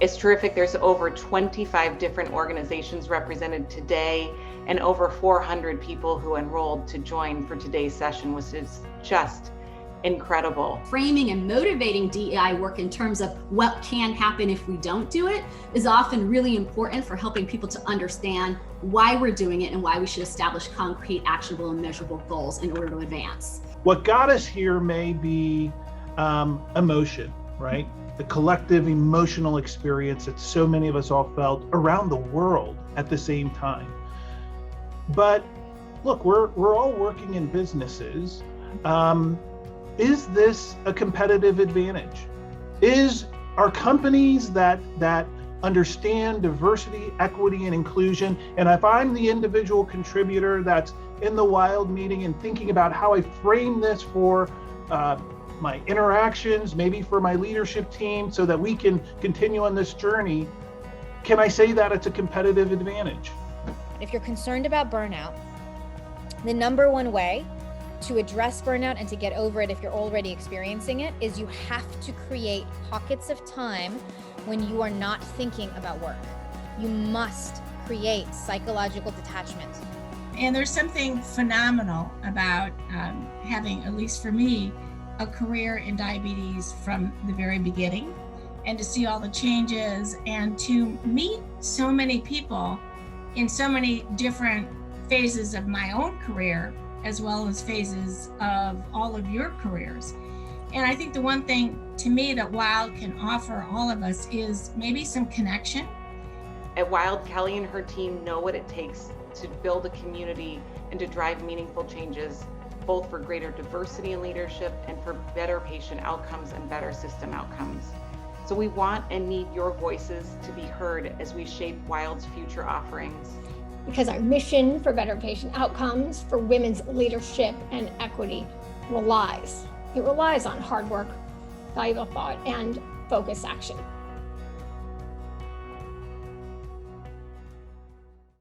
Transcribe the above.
It's terrific. There's over 25 different organizations represented today and over 400 people who enrolled to join for today's session, which is just incredible. Framing and motivating DEI work in terms of what can happen if we don't do it is often really important for helping people to understand why we're doing it and why we should establish concrete, actionable, and measurable goals in order to advance. What got us here may be emotion, right? The collective emotional experience that so many of us all felt around the world at the same time. But look, we're all working in businesses. Is this a competitive advantage? Are companies that understand diversity, equity, and inclusion, and if I'm the individual contributor that's in the WILD meeting and thinking about how I frame this for my interactions, maybe for my leadership team, so that we can continue on this journey, can I say that it's a competitive advantage? If you're concerned about burnout, the number one way to address burnout and to get over it if you're already experiencing it is you have to create pockets of time when you are not thinking about work. You must create psychological detachment. And there's something phenomenal about having, at least for me, a career in diabetes from the very beginning, and to see all the changes and to meet so many people in so many different phases of my own career, as well as phases of all of your careers. And I think the one thing to me that WILD can offer all of us is maybe some connection. At WILD, Kelly and her team know what it takes to build a community and to drive meaningful changes, both for greater diversity in leadership and for better patient outcomes and better system outcomes. So we want and need your voices to be heard as we shape WILD's future offerings. Because our mission for better patient outcomes, for women's leadership and equity relies on hard work, valuable thought, and focused action.